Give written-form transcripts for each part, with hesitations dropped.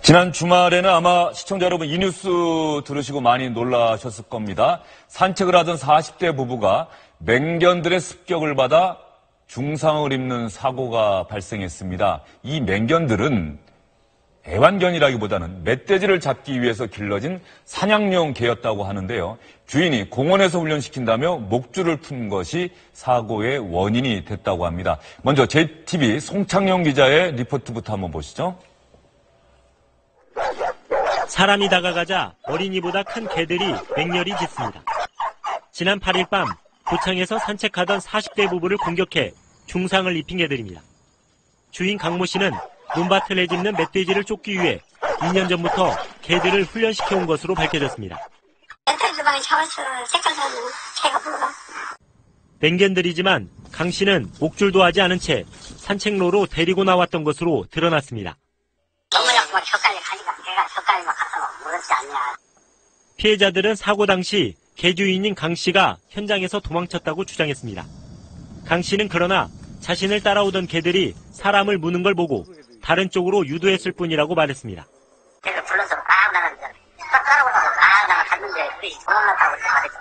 지난 주말에는 아마 시청자 여러분 이 뉴스 들으시고 많이 놀라셨을 겁니다. 산책을 하던 40대 부부가 맹견들의 습격을 받아 중상을 입는 사고가 발생했습니다. 이 맹견들은 애완견이라기보다는 멧돼지를 잡기 위해서 길러진 사냥용 개였다고 하는데요. 주인이 공원에서 훈련시킨다며 목줄을 푼 것이 사고의 원인이 됐다고 합니다. 먼저 JTBC 송창용 기자의 리포트부터 한번 보시죠. 사람이 다가가자 어린이보다 큰 개들이 맹렬히 짖습니다. 지난 8일 밤 고창에서 산책하던 40대 부부를 공격해 중상을 입힌 개들입니다. 주인 강모 씨는 논밭을 내짚는 멧돼지를 쫓기 위해 2년 전부터 개들을 훈련시켜온 것으로 밝혀졌습니다. 멧돼지 방에 잡아서 새까지는 개가 불러. 맹견들이지만 강 씨는 목줄도 하지 않은 채 산책로로 데리고 나왔던 것으로 드러났습니다. 너무 약간 저까지 가니까 개가 저까지 막 가서 무섭지 않냐. 피해자들은 사고 당시 개 주인인 강 씨가 현장에서 도망쳤다고 주장했습니다. 강 씨는 그러나 자신을 따라오던 개들이 사람을 무는 걸 보고 다른 쪽으로 유도했을 뿐이라고 말했습니다. 개를 불러서 막 나갔는데 딱 따라오다가 막 나갔는데 우리 도망갔다고 말했죠.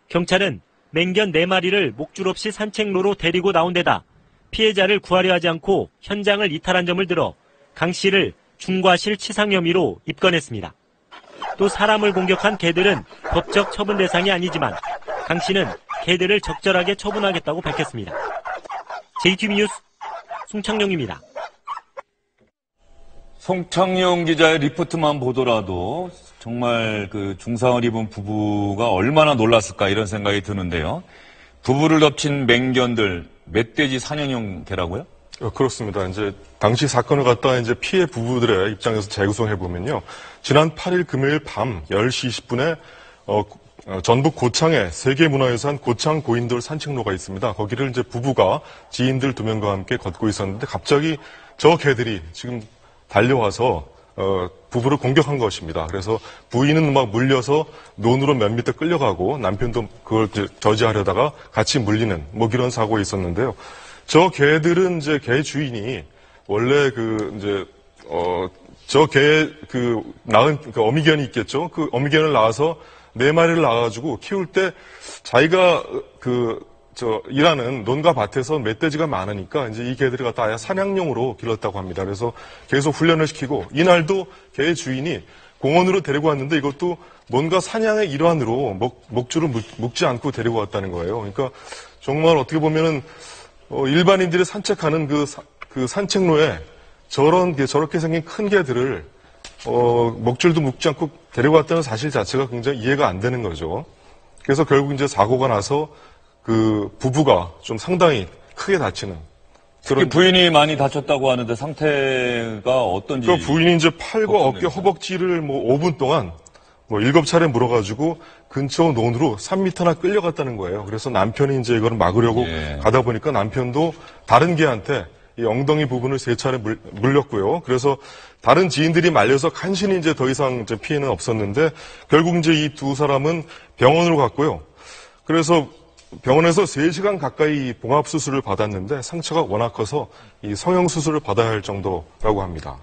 경찰은 맹견 4마리를 목줄 없이 산책로로 데리고 나온 데다 피해자를 구하려 하지 않고 현장을 이탈한 점을 들어 강 씨를 중과실 치상 혐의로 입건했습니다. 또 사람을 공격한 개들은 법적 처분 대상이 아니지만 강 씨는 개들을 적절하게 처분하겠다고 밝혔습니다. JTBC 뉴스 송창용입니다. 송창용 기자의 리포트만 보더라도 정말 그 중상을 입은 부부가 얼마나 놀랐을까 이런 생각이 드는데요. 부부를 덮친 맹견들, 멧돼지 사냥용 개라고요? 그렇습니다. 이제 당시 사건을 갖다 이제 피해 부부들의 입장에서 재구성해 보면요. 지난 8일 금요일 밤 10시 20분에 전북 고창에 세계문화유산 고창 고인돌 산책로가 있습니다. 거기를 이제 부부가 지인들 2명과 함께 걷고 있었는데 갑자기 저 개들이 지금 달려와서 부부를 공격한 것입니다. 그래서 부인은 막 물려서 논으로 몇 미터 끌려가고 남편도 그걸 저지하려다가 같이 물리는 뭐 이런 사고가 있었는데요. 저 개들은 이제 개 주인이 원래 저 개 낳은 어미견이 있겠죠. 그 어미견을 낳아서 4마리를 낳아가지고 키울 때 자기가 일하는 논과 밭에서 멧돼지가 많으니까 이제 이 개들이 갖다 아예 사냥용으로 길렀다고 합니다. 그래서 계속 훈련을 시키고 이날도 개 주인이 공원으로 데리고 왔는데 이것도 뭔가 사냥의 일환으로 목줄을 묶지 않고 데리고 왔다는 거예요. 그러니까 정말 어떻게 보면은 일반인들이 산책하는 그 산책로에 저렇게 생긴 큰 개들을 목줄도 묶지 않고 데리고 왔다는 사실 자체가 굉장히 이해가 안 되는 거죠. 그래서 결국 이제 사고가 나서 그 부부가 좀 상당히 크게 다치는. 특히 부인이 많이 다쳤다고 하는데 상태가 어떤지. 그 부인이 이제 팔과 어깨, 허벅지를 5분 동안 7차례 물어가지고 근처 논으로 3m나 끌려갔다는 거예요. 그래서 남편이 이제 이걸 막으려고 가다 보니까 남편도 다른 개한테 이 엉덩이 부분을 3차례 물렸고요. 그래서 다른 지인들이 말려서 간신히 이제 더 이상 이제 피해는 없었는데 결국 이제 이 두 사람은 병원으로 갔고요. 그래서 병원에서 3시간 가까이 봉합수술을 받았는데 상처가 워낙 커서 이 성형수술을 받아야 할 정도라고 합니다.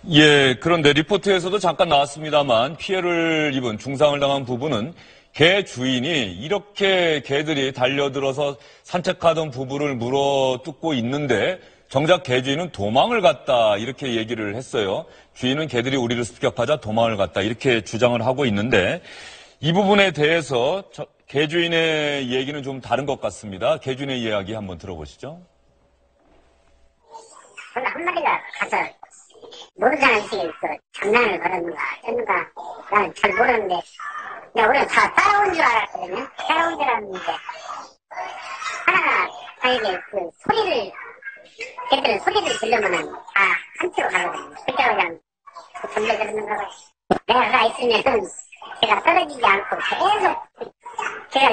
예, 그런데 리포트에서도 잠깐 나왔습니다만 피해를 입은 중상을 당한 부부는 개 주인이 이렇게 개들이 달려들어서 산책하던 부부를 물어뜯고 있는데 정작 개 주인은 도망을 갔다 이렇게 얘기를 했어요. 주인은 개들이 우리를 습격하자 도망을 갔다 이렇게 주장을 하고 있는데 이 부분에 대해서 개 주인의 얘기는 좀 다른 것 같습니다. 개 주인의 이야기 한번 들어보시죠. 한마디가 가서 모르잖아, 이 장난을 걸었는가, 했는가, 난 잘 모르는데, 우리가 다 따라온 줄 알았거든요? 따라온 줄 알았는데, 하나가 자기게 걔들은 소리를 들려면은 다 한치로 가거든요. 그때가 그냥 덤벼드는 거가. 내가 가 있으면은 걔가 떨어지지 않고 계속, 걔가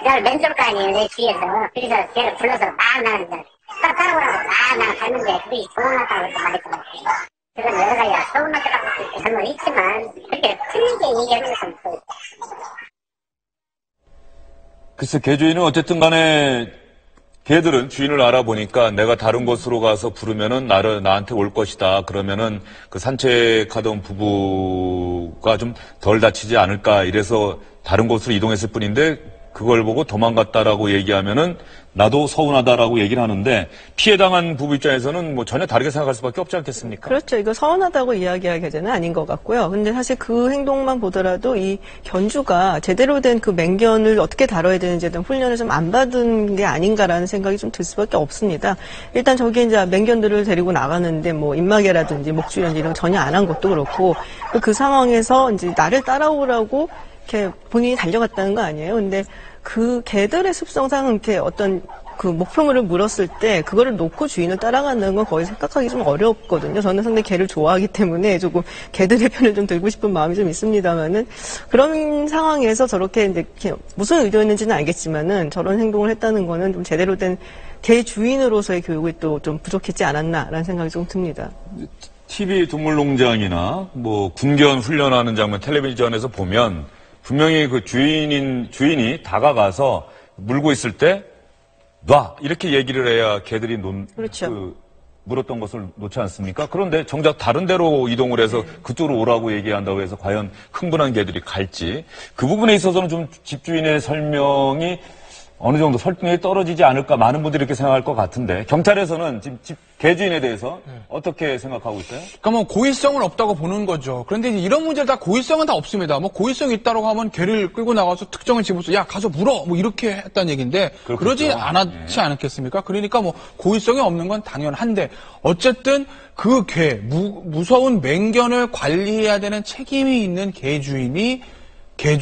내가 맨줄 거 아니에요, 내 뒤에서. 그래서 걔를 불러서 막 나가는데, 따라오라고 막 갔는데 그게 도망갔다고 말했거든요. 그건 여러 가지가 서운하더라고 잘못 있지만 그렇게 틀리게 얘기하는 것은 글쎄 개주인은 어쨌든 간에 개들은 주인을 알아보니까 내가 다른 곳으로 가서 부르면은 나한테 올 것이다. 그러면은 그 산책하던 부부가 좀 덜 다치지 않을까. 이래서 다른 곳으로 이동했을 뿐인데 그걸 보고 도망갔다라고 얘기하면은 나도 서운하다라고 얘기를 하는데 피해당한 부부 입장에서는 뭐 전혀 다르게 생각할 수밖에 없지 않겠습니까? 그렇죠. 이거 서운하다고 이야기할 계제는 아닌 것 같고요. 근데 사실 그 행동만 보더라도 이 견주가 제대로 된 그 맹견을 어떻게 다뤄야 되는지에 대한 훈련을 좀 안 받은 게 아닌가라는 생각이 좀 들 수밖에 없습니다. 일단 저기 이제 맹견들을 데리고 나가는데 뭐 입마개라든지 목줄이라든지 이런 거 전혀 안 한 것도 그렇고 그 상황에서 이제 나를 따라오라고 이렇게 본인이 달려갔다는 거 아니에요. 근데 그 개들의 습성상 이렇게 어떤 그 목표물을 물었을 때 그거를 놓고 주인을 따라간다는 건 거의 생각하기 좀 어렵거든요. 저는 상당히 개를 좋아하기 때문에 조금 개들의 편을 좀 들고 싶은 마음이 좀 있습니다만은 그런 상황에서 저렇게 이제 무슨 의도였는지는 알겠지만은 저런 행동을 했다는 거는 좀 제대로 된 개 주인으로서의 교육이 또 좀 부족했지 않았나라는 생각이 좀 듭니다. TV 동물농장이나 뭐 군견 훈련하는 장면 텔레비전에서 보면 분명히 그 주인이 다가가서 물고 있을 때 놔! 이렇게 얘기를 해야 개들이 그렇죠. 물었던 것을 놓지 않습니까? 그런데 정작 다른 데로 이동을 해서 그쪽으로 오라고 얘기한다고 해서 과연 흥분한 개들이 갈지 그 부분에 있어서는 좀 집주인의 설명이 어느 정도 설득력이 떨어지지 않을까 많은 분들이 이렇게 생각할 것 같은데 경찰에서는 지금 개주인에 대해서 어떻게 생각하고 있어요? 그러니까 뭐 고의성은 없다고 보는 거죠. 그런데 이런 문제들 다 고의성은 다 없습니다. 뭐 고의성이 있다고 하면 개를 끌고 나가서 특정한 집으로서 야 가서 물어 뭐 이렇게 했다는 얘기인데 그렇겠죠. 그러지 않았지 않겠습니까? 그러니까 뭐 고의성이 없는 건 당연한데 어쨌든 그 무서운 맹견을 관리해야 되는 책임이 있는 개 주인이 개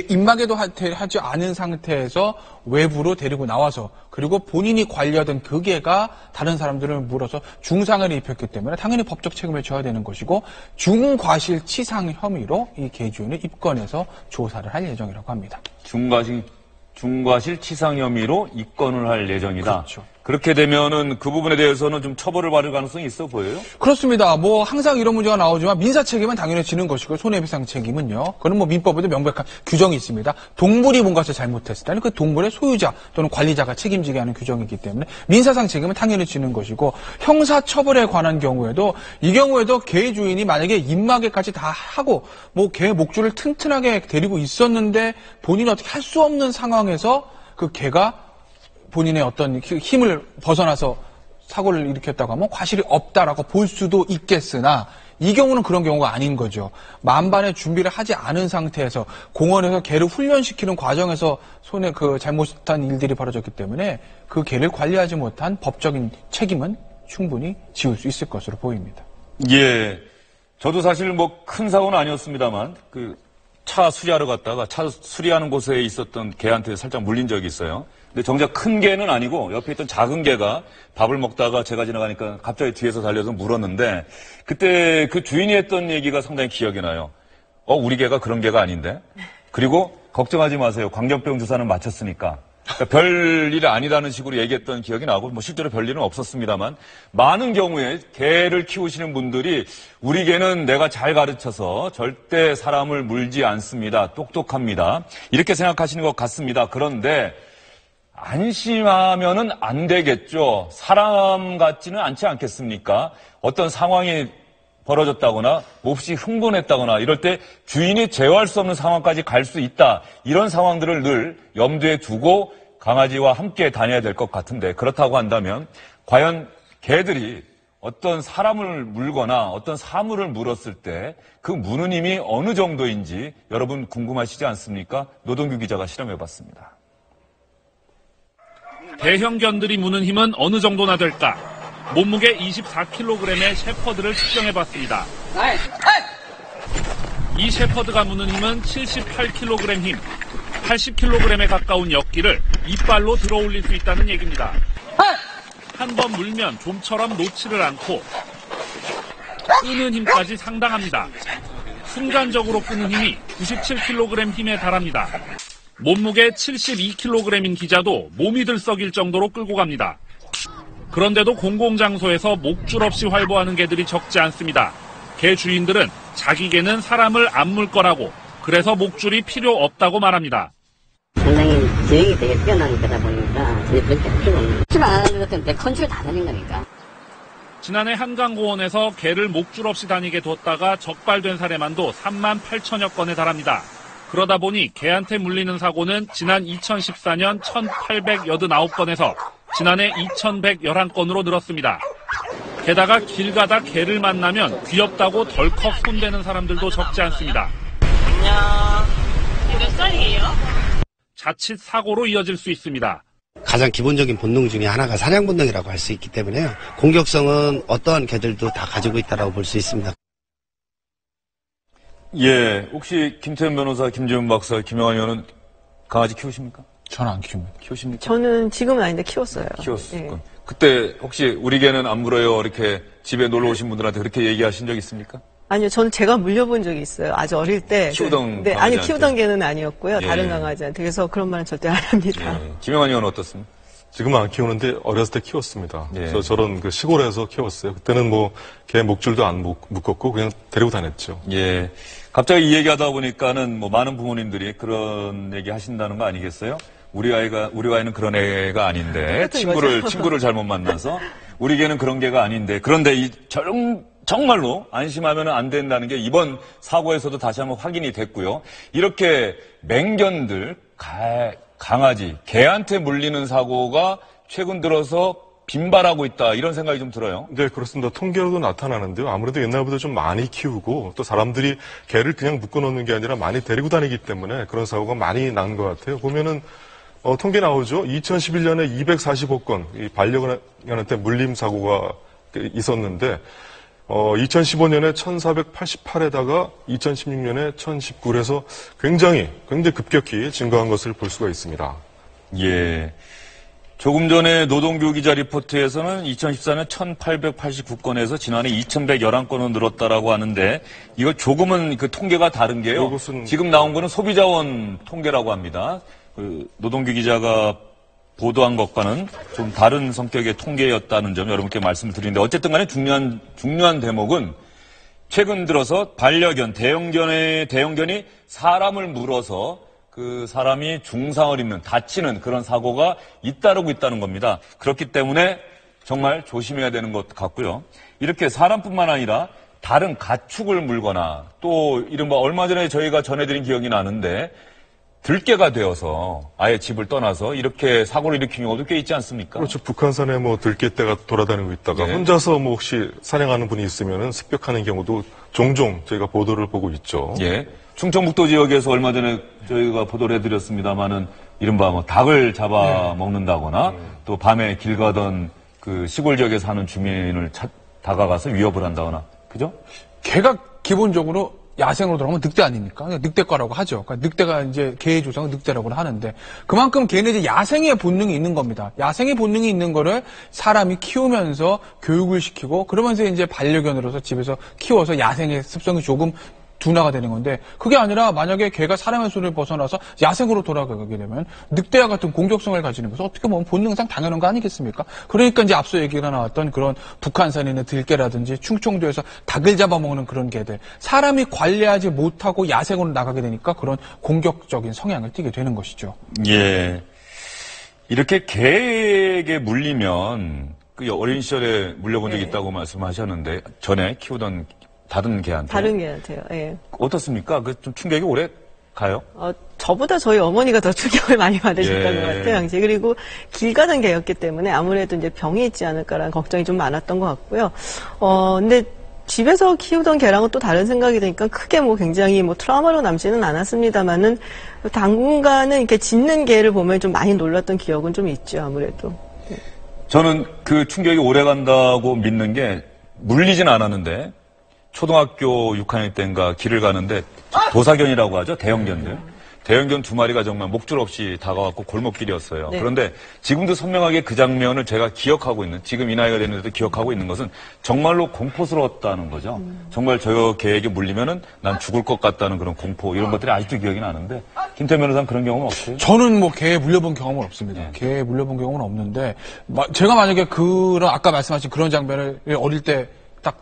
입마개도 하지 않은 상태에서 외부로 데리고 나와서 그리고 본인이 관리하던 그 개가 다른 사람들을 물어서 중상을 입혔기 때문에 당연히 법적 책임을 져야 되는 것이고 중과실치상 혐의로 이 개 주인을 입건해서 조사를 할 예정이라고 합니다. 중과실치상 혐의로 입건을 할 예정이다. 그렇죠. 그렇게 되면은 그 부분에 대해서는 좀 처벌을 받을 가능성이 있어 보여요? 그렇습니다. 뭐 항상 이런 문제가 나오지만 민사 책임은 당연히 지는 것이고 손해배상 책임은요. 그건 뭐 민법에도 명백한 규정이 있습니다. 동물이 뭔가를 잘못했을 때는 그 동물의 소유자 또는 관리자가 책임지게 하는 규정이기 때문에 민사상 책임은 당연히 지는 것이고 형사처벌에 관한 경우에도 이 경우에도 개 주인이 만약에 입마개까지 다 하고 뭐 개 목줄을 튼튼하게 데리고 있었는데 본인이 어떻게 할 수 없는 상황에서 그 개가 본인의 어떤 힘을 벗어나서 사고를 일으켰다고 하면 과실이 없다라고 볼 수도 있겠으나 이 경우는 그런 경우가 아닌 거죠. 만반의 준비를 하지 않은 상태에서 공원에서 개를 훈련시키는 과정에서 잘못한 일들이 벌어졌기 때문에 그 개를 관리하지 못한 법적인 책임은 충분히 지을 수 있을 것으로 보입니다. 예. 저도 사실 뭐 큰 사고는 아니었습니다만 차 수리하러 갔다가 차 수리하는 곳에 있었던 개한테 살짝 물린 적이 있어요. 근데 정작 큰 개는 아니고 옆에 있던 작은 개가 밥을 먹다가 제가 지나가니까 갑자기 뒤에서 달려서 물었는데 그때 그 주인이 했던 얘기가 상당히 기억이 나요. 우리 개가 그런 개가 아닌데? 그리고 걱정하지 마세요. 광견병 주사는 마쳤으니까. 그러니까 별일 아니라는 식으로 얘기했던 기억이 나고 뭐 실제로 별일은 없었습니다만 많은 경우에 개를 키우시는 분들이 우리 개는 내가 잘 가르쳐서 절대 사람을 물지 않습니다. 똑똑합니다. 이렇게 생각하시는 것 같습니다. 그런데 안심하면은 안 되겠죠. 사람 같지는 않지 않겠습니까? 어떤 상황이 벌어졌다거나 몹시 흥분했다거나 이럴 때 주인이 제어할 수 없는 상황까지 갈 수 있다. 이런 상황들을 늘 염두에 두고 강아지와 함께 다녀야 될 것 같은데 그렇다고 한다면 과연 개들이 어떤 사람을 물거나 어떤 사물을 물었을 때 그 무는 힘이 어느 정도인지 여러분 궁금하시지 않습니까? 노동규 기자가 실험해봤습니다. 대형견들이 무는 힘은 어느 정도나 될까? 몸무게 24kg의 셰퍼드를 측정해봤습니다. 이 셰퍼드가 무는 힘은 78kg 힘, 80kg에 가까운 역기를 이빨로 들어올릴 수 있다는 얘기입니다. 한 번 물면 좀처럼 놓지를 않고 끄는 힘까지 상당합니다. 순간적으로 끄는 힘이 97kg 힘에 달합니다. 몸무게 72kg인 기자도 몸이 들썩일 정도로 끌고 갑니다. 그런데도 공공장소에서 목줄 없이 활보하는 개들이 적지 않습니다. 개 주인들은 자기 개는 사람을 안 물 거라고 그래서 목줄이 필요 없다고 말합니다. 상당히 기능이 되게 뛰어난 거다 보니까 하지만 안 하는 것들은 내 컨트롤 다 되는 거니까. 지난해 한강공원에서 개를 목줄 없이 다니게 뒀다가 적발된 사례만도 3만 8천여 건에 달합니다. 그러다 보니 개한테 물리는 사고는 지난 2014년 1,889건에서 지난해 2,111건으로 늘었습니다. 게다가 길 가다 개를 만나면 귀엽다고 덜컥 손대는 사람들도 적지 않습니다. 안녕. 몇 살이에요? 자칫 사고로 이어질 수 있습니다. 가장 기본적인 본능 중에 하나가 사냥 본능이라고 할 수 있기 때문에요. 공격성은 어떠한 개들도 다 가지고 있다고 볼 수 있습니다. 예, 혹시 김태현 변호사, 김재훈 박사, 김영환 의원은 강아지 키우십니까? 저는 안 키웁니다. 키우십니까? 저는 지금은 아닌데 키웠어요. 키웠을 예. 건. 그때 혹시 우리 개는 안 물어요? 이렇게 집에 놀러 오신 분들한테 그렇게 얘기하신 적 있습니까? 아니요, 저는 제가 물려본 적이 있어요. 아주 어릴 때. 키우던 네, 아니 강아지한테? 키우던 개는 아니었고요. 예. 다른 강아지한테. 그래서 그런 말은 절대 안 합니다. 예. 김영환 의원은 어떻습니까? 지금은 안 키우는데 어렸을 때 키웠습니다. 예. 저런 그 시골에서 키웠어요. 그때는 뭐 개 목줄도 안 묶었고 그냥 데리고 다녔죠. 예. 갑자기 이 얘기하다 보니까는 뭐 많은 부모님들이 그런 얘기 하신다는 거 아니겠어요? 우리 아이는 그런 애가 아닌데 친구를 잘못 만나서 우리 개는 그런 개가 아닌데 그런데 정말로 안심하면 안 된다는 게 이번 사고에서도 다시 한번 확인이 됐고요. 이렇게 맹견들, 강아지, 개한테 물리는 사고가 최근 들어서 빈발하고 있다 이런 생각이 좀 들어요. 네, 그렇습니다. 통계로도 나타나는데요. 아무래도 옛날보다 좀 많이 키우고 또 사람들이 개를 그냥 묶어놓는 게 아니라 많이 데리고 다니기 때문에 그런 사고가 많이 난 것 같아요. 보면은 통계 나오죠. 2011년에 245건 이 반려견한테 물림 사고가 있었는데 2015년에 1488에다가 2016년에 1019에서 굉장히 급격히 증가한 것을 볼 수가 있습니다. 예. 조금 전에 노동교 기자 리포트에서는 2014년 1889건에서 지난해 2111건으로 늘었다라고 하는데 이거 조금은 그 통계가 다른 게요. 이것은 지금 나온 거는 소비자원 통계라고 합니다. 그 노동교 기자가 보도한 것과는 좀 다른 성격의 통계였다는 점 여러분께 말씀을 드리는데 어쨌든 간에 중요한 대목은 최근 들어서 반려견, 대형견이 사람을 물어서 그 사람이 중상을 입는, 다치는 그런 사고가 잇따르고 있다는 겁니다. 그렇기 때문에 정말 조심해야 되는 것 같고요. 이렇게 사람뿐만 아니라 다른 가축을 물거나 또 이른바 얼마 전에 저희가 전해드린 기억이 나는데 들개가 되어서 아예 집을 떠나서 이렇게 사고를 일으킨 경우도 꽤 있지 않습니까? 그렇죠. 북한산에 뭐 들개떼가 돌아다니고 있다가 네. 혼자서 뭐 혹시 사냥하는 분이 있으면은 습격하는 경우도 종종 저희가 보도를 보고 있죠. 예. 충청북도 지역에서 얼마 전에 저희가 보도를 해드렸습니다만은 이른바 뭐 닭을 잡아 먹는다거나 또 밤에 길 가던 그 시골 지역에 사는 주민을 다가가서 위협을 한다거나. 그죠? 개가 기본적으로 야생으로 들어가면 늑대 아닙니까? 늑대과라고 하죠. 그러니까 늑대가 이제 개의 조상은 늑대라고 하는데 그만큼 개는 이제 야생의 본능이 있는 겁니다. 야생의 본능이 있는 거를 사람이 키우면서 교육을 시키고 그러면서 이제 반려견으로서 집에서 키워서 야생의 습성이 조금 둔화가 되는 건데 그게 아니라 만약에 개가 사람의 손을 벗어나서 야생으로 돌아가게 되면 늑대와 같은 공격성을 가지는 것은 어떻게 보면 본능상 당연한 거 아니겠습니까? 그러니까 이제 앞서 얘기가 나왔던 그런 북한산에 있는 들개라든지 충청도에서 닭을 잡아먹는 그런 개들 사람이 관리하지 못하고 야생으로 나가게 되니까 그런 공격적인 성향을 띠게 되는 것이죠. 예. 이렇게 개에게 물리면 그 어린 시절에 물려본 적이 있다고 말씀하셨는데 전에 키우던 다른 개한테요. 예. 어떻습니까? 그 좀 충격이 오래 가요? 저보다 저희 어머니가 더 충격을 많이 받으셨던 예. 것 같아요, 당시에. 그리고 길 가던 개였기 때문에 아무래도 이제 병이 있지 않을까라는 걱정이 좀 많았던 것 같고요. 근데 집에서 키우던 개랑은 또 다른 생각이 드니까 크게 뭐 굉장히 뭐 트라우마로 남지는 않았습니다만은 당분간은 이렇게 짖는 개를 보면 좀 많이 놀랐던 기억은 좀 있죠, 아무래도. 저는 그 충격이 오래 간다고 믿는 게 물리진 않았는데 초등학교 6학년 때인가 길을 가는데 도사견이라고 하죠. 대형견들. 대형견 2마리가 정말 목줄 없이 다가왔고 골목길이었어요. 네. 그런데 지금도 선명하게 그 장면을 제가 기억하고 있는, 지금 이 나이가 됐는데도 기억하고 있는 것은 정말로 공포스러웠다는 거죠. 정말 저 개에게 물리면은 난 죽을 것 같다는 그런 공포, 이런 것들이 아직도 기억이 나는데, 김태현 변호사는 그런 경험은 없어요? 저는 뭐 개에 물려본 경험은 없습니다. 개에 물려본 경험은 없는데 제가 만약에 그런 아까 말씀하신 그런 장면을 어릴 때 딱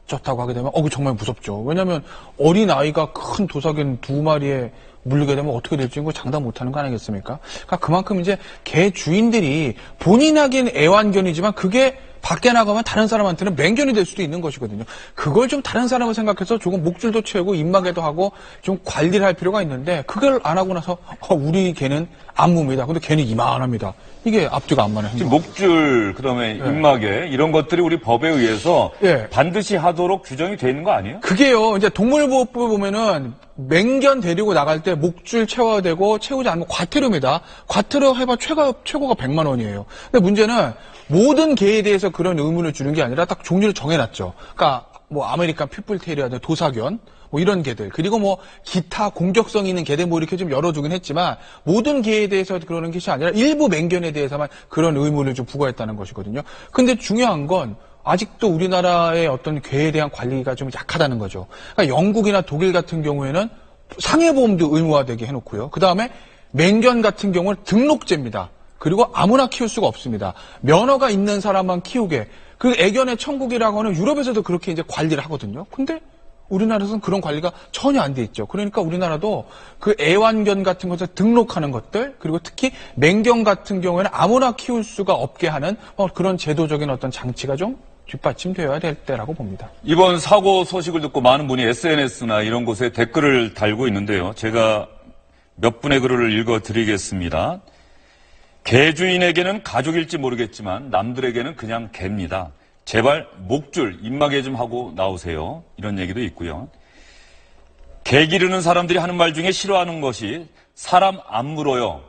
좋다고 하게 되면 정말 무섭죠. 왜냐하면 어린 아이가 큰 도사견 2마리에 물리게 되면 어떻게 될지 이거 장담 못하는 거 아니겠습니까? 그러니까 그만큼 이제 개 주인들이 본인에겐 애완견이지만 그게 밖에 나가면 다른 사람한테는 맹견이 될 수도 있는 것이거든요. 그걸 좀 다른 사람을 생각해서 조금 목줄도 채우고 입마개도 하고 좀 관리를 할 필요가 있는데 그걸 안 하고 나서 우리 개는 안무입니다. 근데 개는 이만합니다. 이게 앞뒤가 안 맞는 행동. 목줄, 그다음에 입마개 이런 것들이 우리 법에 의해서 예. 반드시 하도록 규정이 돼 있는 거 아니에요? 그게요. 이제 동물보호법에 보면은 맹견 데리고 나갈 때 목줄 채워야 되고 채우지 않으면 과태료입니다. 과태료 해봐 최고가 100만 원이에요. 근데 문제는 모든 개에 대해서 그런 의무를 주는 게 아니라 딱 종류를 정해놨죠. 그러니까 뭐 아메리칸 핏불테리아든 도사견 뭐 이런 개들 그리고 뭐 기타 공격성 있는 개들 뭐 이렇게 좀 열어두긴 했지만 모든 개에 대해서 그러는 것이 아니라 일부 맹견에 대해서만 그런 의무를 좀 부과했다는 것이거든요. 근데 중요한 건 아직도 우리나라의 어떤 개에 대한 관리가 좀 약하다는 거죠. 그러니까 영국이나 독일 같은 경우에는 상해보험도 의무화되게 해놓고요. 그 다음에 맹견 같은 경우는 등록제입니다. 그리고 아무나 키울 수가 없습니다. 면허가 있는 사람만 키우게. 그 애견의 천국이라고 하는 유럽에서도 그렇게 이제 관리를 하거든요. 근데 우리나라에서는 그런 관리가 전혀 안 돼 있죠. 그러니까 우리나라도 그 애완견 같은 것을 등록하는 것들, 그리고 특히 맹견 같은 경우에는 아무나 키울 수가 없게 하는 그런 제도적인 어떤 장치가 좀 뒷받침되어야 될 때라고 봅니다. 이번 사고 소식을 듣고 많은 분이 SNS나 이런 곳에 댓글을 달고 있는데요. 제가 몇 분의 글을 읽어드리겠습니다. 개 주인에게는 가족일지 모르겠지만 남들에게는 그냥 개입니다. 제발 목줄, 입마개 좀 하고 나오세요. 이런 얘기도 있고요. 개 기르는 사람들이 하는 말 중에 싫어하는 것이 사람 안 물어요.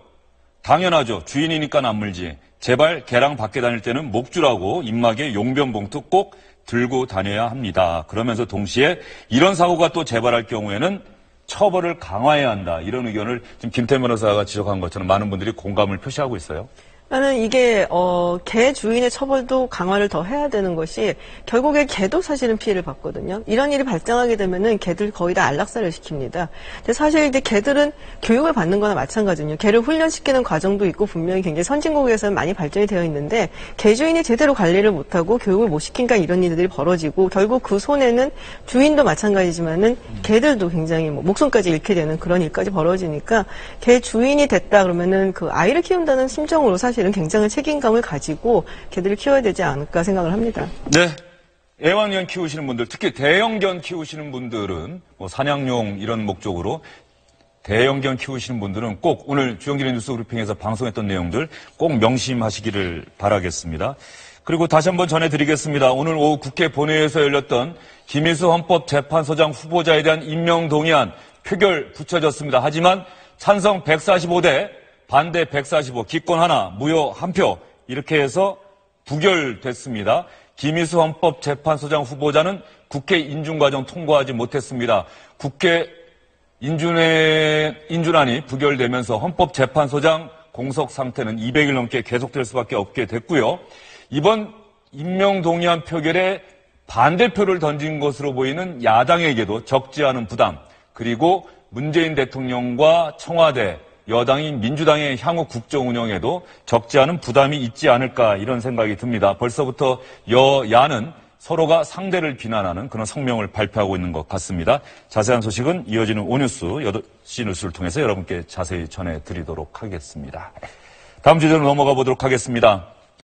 당연하죠. 주인이니까 안 물지. 제발 개랑 밖에 다닐 때는 목줄하고 입마개, 용변 봉투 꼭 들고 다녀야 합니다. 그러면서 동시에 이런 사고가 또 재발할 경우에는 처벌을 강화해야 한다. 이런 의견을 지금 김태현 변호사가 지적한 것처럼 많은 분들이 공감을 표시하고 있어요. 나는 이게 개 주인의 처벌도 강화를 더 해야 되는 것이 결국에 개도 사실은 피해를 받거든요. 이런 일이 발생하게 되면은 개들 거의 다 안락사를 시킵니다. 근데 사실 이제 개들은 교육을 받는 거나 마찬가지거든요. 개를 훈련시키는 과정도 있고 분명히 굉장히 선진국에서는 많이 발전이 되어 있는데 개 주인이 제대로 관리를 못하고 교육을 못 시키니까 이런 일들이 벌어지고 결국 그 손해는 주인도 마찬가지지만은 개들도 굉장히 목숨까지 잃게 되는 그런 일까지 벌어지니까 개 주인이 됐다 그러면은 그 아이를 키운다는 심정으로 사실은 굉장한 책임감을 가지고 개들을 키워야 되지 않을까 생각을 합니다. 네. 애완견 키우시는 분들, 특히 대형견 키우시는 분들은 사냥용 이런 목적으로 대형견 키우시는 분들은 꼭 오늘 주영진의 뉴스 브리핑에서 방송했던 내용들 꼭 명심하시기를 바라겠습니다. 그리고 다시 한번 전해드리겠습니다. 오늘 오후 국회 본회의에서 열렸던 김희수 헌법재판소장 후보자에 대한 임명동의안 표결 붙여졌습니다. 하지만 찬성 145대 반대 145, 기권 하나, 무효 1표 이렇게 해서 부결됐습니다. 김희수 헌법재판소장 후보자는 국회 인준과정 통과하지 못했습니다. 국회 인준안이 부결되면서 헌법재판소장 공석 상태는 200일 넘게 계속될 수밖에 없게 됐고요. 이번 임명동의안 표결에 반대표를 던진 것으로 보이는 야당에게도 적지 않은 부담, 그리고 문재인 대통령과 청와대, 여당인 민주당의 향후 국정 운영에도 적지 않은 부담이 있지 않을까 이런 생각이 듭니다. 벌써부터 여야는 서로가 상대를 비난하는 그런 성명을 발표하고 있는 것 같습니다. 자세한 소식은 이어지는 오뉴스 8시 뉴스를 통해서 여러분께 자세히 전해드리도록 하겠습니다. 다음 주제로 넘어가 보도록 하겠습니다.